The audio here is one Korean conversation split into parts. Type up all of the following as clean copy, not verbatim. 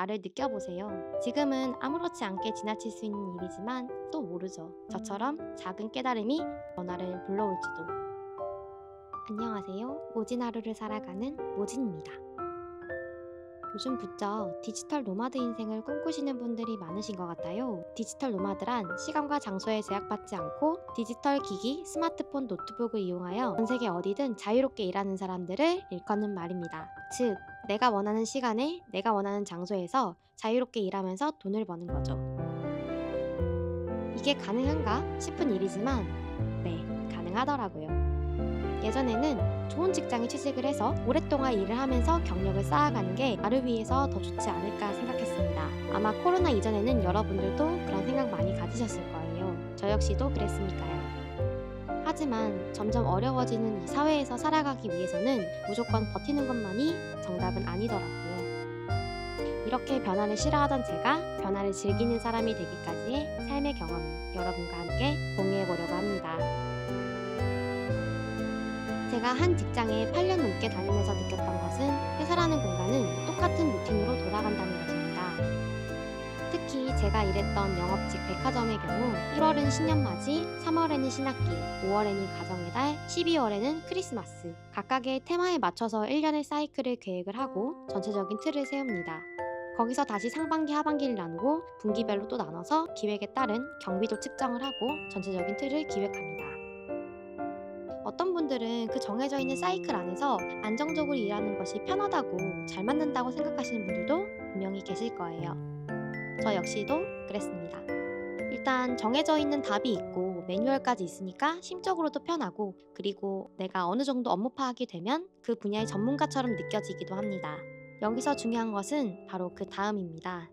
나를 느껴보세요. 지금은 아무렇지 않게 지나칠 수 있는 일이지만 또 모르죠. 저처럼 작은 깨달음이 변화를 불러올지도. 안녕하세요. 모진 하루를 살아가는 모진입니다. 요즘 부쩍 디지털 노마드 인생을 꿈꾸시는 분들이 많으신 것 같아요. 디지털 노마드란 시간과 장소에 제약받지 않고 디지털 기기, 스마트폰, 노트북을 이용하여 전 세계 어디든 자유롭게 일하는 사람들을 일컫는 말입니다. 즉, 내가 원하는 시간에 내가 원하는 장소에서 자유롭게 일하면서 돈을 버는 거죠. 이게 가능한가 싶은 일이지만 네, 가능하더라고요. 예전에는 좋은 직장에 취직을 해서 오랫동안 일을 하면서 경력을 쌓아가는 게 나를 위해서 더 좋지 않을까 생각했습니다. 아마 코로나 이전에는 여러분들도 그런 생각 많이 가지셨을 거예요. 저 역시도 그랬으니까요. 하지만 점점 어려워지는 이 사회에서 살아가기 위해서는 무조건 버티는 것만이 정답은 아니더라고요. 이렇게 변화를 싫어하던 제가 변화를 즐기는 사람이 되기까지의 삶의 경험을 여러분과 함께 공유해보려고 합니다. 제가 한 직장에 8년 넘게 다니면서 느꼈던 것은 회사라는 공간은 똑같은 루틴으로 돌아간다는 것입니다. 특히 제가 일했던 영업직 백화점의 경우 1월은 신년맞이, 3월에는 신학기, 5월에는 가정의 달, 12월에는 크리스마스 각각의 테마에 맞춰서 1년의 사이클을 계획을 하고 전체적인 틀을 세웁니다. 거기서 다시 상반기, 하반기를 나누고 분기별로 또 나눠서 기획에 따른 경비도 측정을 하고 전체적인 틀을 기획합니다. 어떤 분들은 그 정해져 있는 사이클 안에서 안정적으로 일하는 것이 편하다고 잘 맞는다고 생각하시는 분들도 분명히 계실 거예요. 저 역시도 그랬습니다. 일단 정해져 있는 답이 있고 매뉴얼까지 있으니까 심적으로도 편하고 그리고 내가 어느 정도 업무 파악이 되면 그 분야의 전문가처럼 느껴지기도 합니다. 여기서 중요한 것은 바로 그 다음입니다.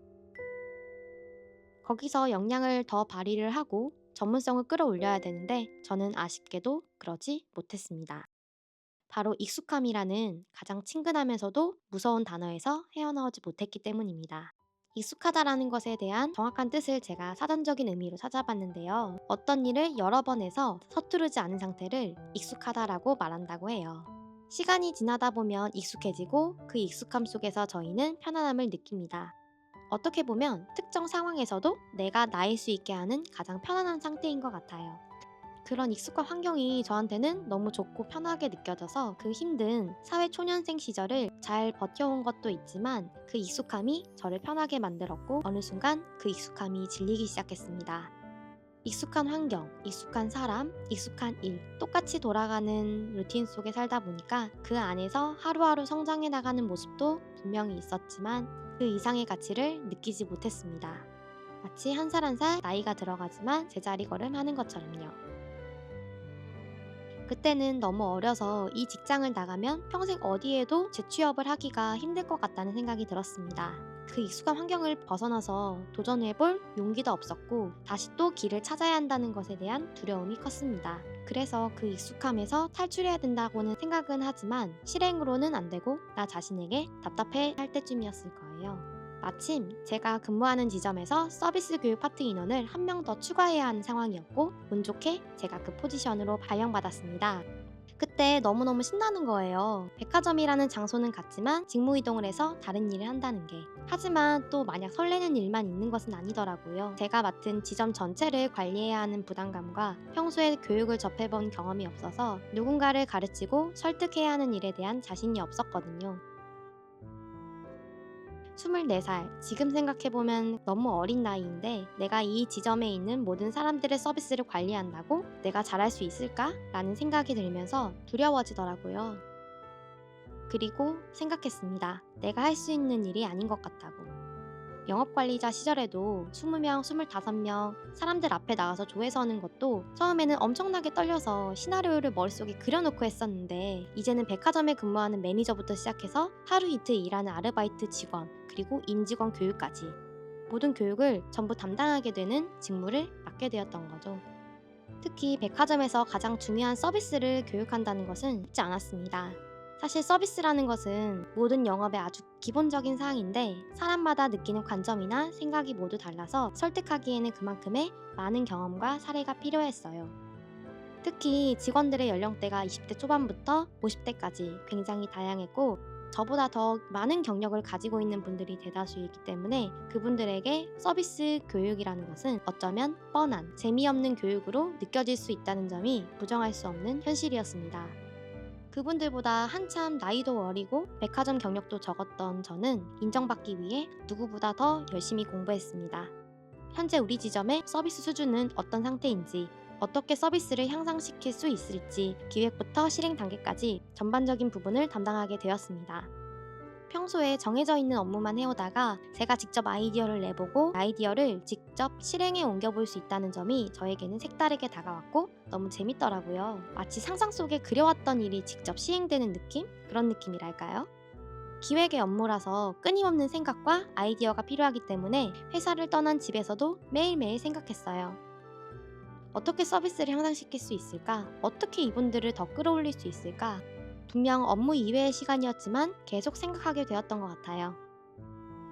거기서 역량을 더 발휘를 하고 전문성을 끌어올려야 되는데 저는 아쉽게도 그러지 못했습니다. 바로 익숙함이라는 가장 친근하면서도 무서운 단어에서 헤어나오지 못했기 때문입니다. 익숙하다라는 것에 대한 정확한 뜻을 제가 사전적인 의미로 찾아봤는데요. 어떤 일을 여러 번 해서 서투르지 않은 상태를 익숙하다라고 말한다고 해요. 시간이 지나다 보면 익숙해지고 그 익숙함 속에서 저희는 편안함을 느낍니다. 어떻게 보면 특정 상황에서도 내가 나일 수 있게 하는 가장 편안한 상태인 것 같아요. 그런 익숙한 환경이 저한테는 너무 좋고 편하게 느껴져서 그 힘든 사회 초년생 시절을 잘 버텨온 것도 있지만 그 익숙함이 저를 편하게 만들었고 어느 순간 그 익숙함이 질리기 시작했습니다. 익숙한 환경, 익숙한 사람, 익숙한 일, 똑같이 돌아가는 루틴 속에 살다 보니까 그 안에서 하루하루 성장해 나가는 모습도 분명히 있었지만 그 이상의 가치를 느끼지 못했습니다. 마치 한 살 한 살 나이가 들어가지만 제자리 걸음 하는 것처럼요. 그때는 너무 어려서 이 직장을 나가면 평생 어디에도 재취업을 하기가 힘들 것 같다는 생각이 들었습니다. 그 익숙한 환경을 벗어나서 도전해볼 용기도 없었고 다시 또 길을 찾아야 한다는 것에 대한 두려움이 컸습니다. 그래서 그 익숙함에서 탈출해야 된다고는 생각은 하지만 실행으로는 안 되고 나 자신에게 답답해 할 때쯤이었을 거예요. 마침 제가 근무하는 지점에서 서비스 교육 파트 인원을 한 명 더 추가해야 하는 상황이었고 운 좋게 제가 그 포지션으로 발령받았습니다. 그때 너무너무 신나는 거예요. 백화점이라는 장소는 같지만 직무 이동을 해서 다른 일을 한다는 게. 하지만 또 마냥 설레는 일만 있는 것은 아니더라고요. 제가 맡은 지점 전체를 관리해야 하는 부담감과 평소에 교육을 접해본 경험이 없어서 누군가를 가르치고 설득해야 하는 일에 대한 자신이 없었거든요. 24살, 지금 생각해보면 너무 어린 나이인데 내가 이 지점에 있는 모든 사람들의 서비스를 관리한다고 내가 잘할 수 있을까? 라는 생각이 들면서 두려워지더라고요. 그리고 생각했습니다. 내가 할 수 있는 일이 아닌 것 같다고. 영업관리자 시절에도 20명, 25명 사람들 앞에 나가서 조회 서는 것도 처음에는 엄청나게 떨려서 시나리오를 머릿속에 그려놓고 했었는데 이제는 백화점에 근무하는 매니저부터 시작해서 하루 이틀 일하는 아르바이트 직원 그리고 임직원 교육까지 모든 교육을 전부 담당하게 되는 직무를 맡게 되었던 거죠. 특히 백화점에서 가장 중요한 서비스를 교육한다는 것은 쉽지 않았습니다. 사실 서비스라는 것은 모든 영업의 아주 기본적인 사항인데 사람마다 느끼는 관점이나 생각이 모두 달라서 설득하기에는 그만큼의 많은 경험과 사례가 필요했어요. 특히 직원들의 연령대가 20대 초반부터 50대까지 굉장히 다양했고 저보다 더 많은 경력을 가지고 있는 분들이 대다수이기 때문에 그분들에게 서비스 교육이라는 것은 어쩌면 뻔한, 재미없는 교육으로 느껴질 수 있다는 점이 부정할 수 없는 현실이었습니다. 그분들보다 한참 나이도 어리고 백화점 경력도 적었던 저는 인정받기 위해 누구보다 더 열심히 공부했습니다. 현재 우리 지점의 서비스 수준은 어떤 상태인지, 어떻게 서비스를 향상시킬 수 있을지 기획부터 실행 단계까지 전반적인 부분을 담당하게 되었습니다. 평소에 정해져 있는 업무만 해오다가 제가 직접 아이디어를 내보고 아이디어를 직접 실행에 옮겨볼 수 있다는 점이 저에게는 색다르게 다가왔고 너무 재밌더라고요. 마치 상상 속에 그려왔던 일이 직접 시행되는 느낌? 그런 느낌이랄까요? 기획의 업무라서 끊임없는 생각과 아이디어가 필요하기 때문에 회사를 떠난 집에서도 매일매일 생각했어요. 어떻게 서비스를 향상시킬 수 있을까? 어떻게 이분들을 더 끌어올릴 수 있을까? 분명 업무 이외의 시간이었지만 계속 생각하게 되었던 것 같아요.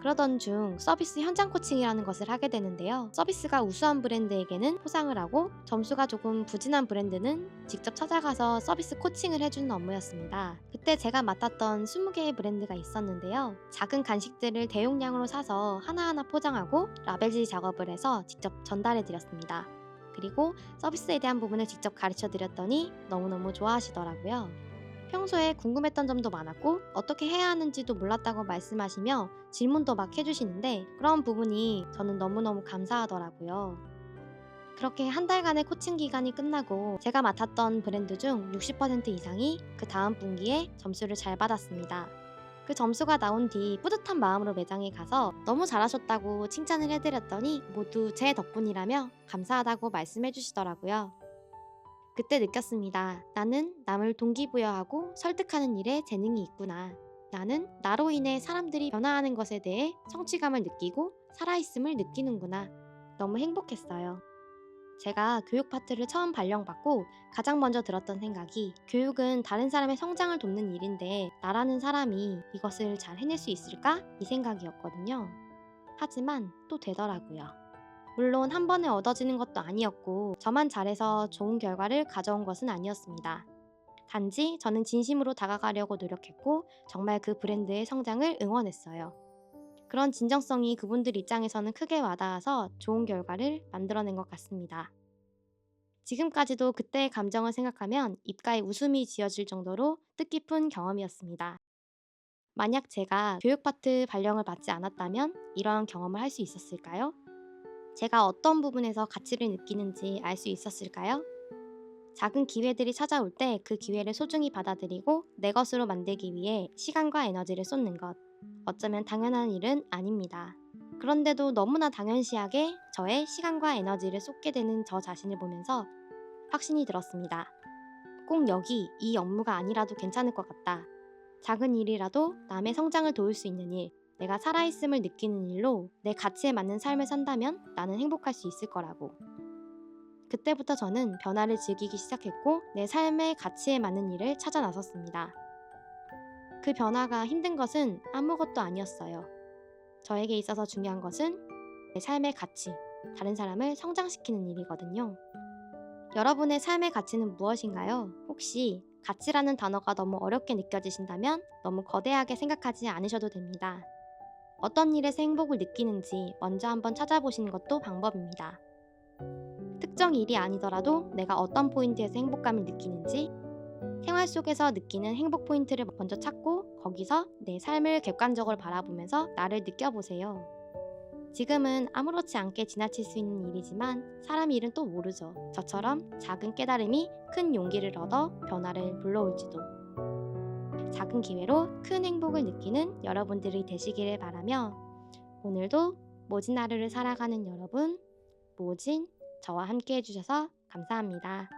그러던 중 서비스 현장 코칭이라는 것을 하게 되는데요. 서비스가 우수한 브랜드에게는 포상을 하고 점수가 조금 부진한 브랜드는 직접 찾아가서 서비스 코칭을 해주는 업무였습니다. 그때 제가 맡았던 20개의 브랜드가 있었는데요. 작은 간식들을 대용량으로 사서 하나하나 포장하고 라벨지 작업을 해서 직접 전달해 드렸습니다. 그리고 서비스에 대한 부분을 직접 가르쳐 드렸더니 너무너무 좋아하시더라고요. 평소에 궁금했던 점도 많았고 어떻게 해야 하는지도 몰랐다고 말씀하시며 질문도 막 해주시는데 그런 부분이 저는 너무너무 감사하더라고요. 그렇게 한 달간의 코칭 기간이 끝나고 제가 맡았던 브랜드 중 60% 이상이 그 다음 분기에 점수를 잘 받았습니다. 그 점수가 나온 뒤 뿌듯한 마음으로 매장에 가서 너무 잘하셨다고 칭찬을 해드렸더니 모두 제 덕분이라며 감사하다고 말씀해 주시더라고요. 그때 느꼈습니다. 나는 남을 동기부여하고 설득하는 일에 재능이 있구나. 나는 나로 인해 사람들이 변화하는 것에 대해 성취감을 느끼고 살아있음을 느끼는구나. 너무 행복했어요. 제가 교육 파트를 처음 발령받고 가장 먼저 들었던 생각이 교육은 다른 사람의 성장을 돕는 일인데 나라는 사람이 이것을 잘 해낼 수 있을까? 이 생각이었거든요. 하지만 또 되더라고요. 물론 한 번에 얻어지는 것도 아니었고 저만 잘해서 좋은 결과를 가져온 것은 아니었습니다. 단지 저는 진심으로 다가가려고 노력했고 정말 그 브랜드의 성장을 응원했어요. 그런 진정성이 그분들 입장에서는 크게 와닿아서 좋은 결과를 만들어낸 것 같습니다. 지금까지도 그때의 감정을 생각하면 입가에 웃음이 지어질 정도로 뜻깊은 경험이었습니다. 만약 제가 교육 파트 발령을 받지 않았다면 이러한 경험을 할 수 있었을까요? 제가 어떤 부분에서 가치를 느끼는지 알 수 있었을까요? 작은 기회들이 찾아올 때 그 기회를 소중히 받아들이고 내 것으로 만들기 위해 시간과 에너지를 쏟는 것. 어쩌면 당연한 일은 아닙니다. 그런데도 너무나 당연시하게 저의 시간과 에너지를 쏟게 되는 저 자신을 보면서 확신이 들었습니다. 꼭 여기 이 업무가 아니라도 괜찮을 것 같다. 작은 일이라도 남의 성장을 도울 수 있는 일, 내가 살아있음을 느끼는 일로 내 가치에 맞는 삶을 산다면 나는 행복할 수 있을 거라고. 그때부터 저는 변화를 즐기기 시작했고 내 삶의 가치에 맞는 일을 찾아 나섰습니다. 그 변화가 힘든 것은 아무것도 아니었어요. 저에게 있어서 중요한 것은 내 삶의 가치, 다른 사람을 성장시키는 일이거든요. 여러분의 삶의 가치는 무엇인가요? 혹시 가치라는 단어가 너무 어렵게 느껴지신다면 너무 거대하게 생각하지 않으셔도 됩니다. 어떤 일에서 행복을 느끼는지 먼저 한번 찾아보시는 것도 방법입니다. 특정 일이 아니더라도 내가 어떤 포인트에서 행복감을 느끼는지, 생활 속에서 느끼는 행복 포인트를 먼저 찾고 거기서 내 삶을 객관적으로 바라보면서 나를 느껴보세요. 지금은 아무렇지 않게 지나칠 수 있는 일이지만 사람 일은 또 모르죠. 저처럼 작은 깨달음이 큰 용기를 얻어 변화를 불러올지도. 작은 기회로 큰 행복을 느끼는 여러분들이 되시기를 바라며 오늘도 모진 하루를 살아가는 여러분, 모진 저와 함께 해주셔서 감사합니다.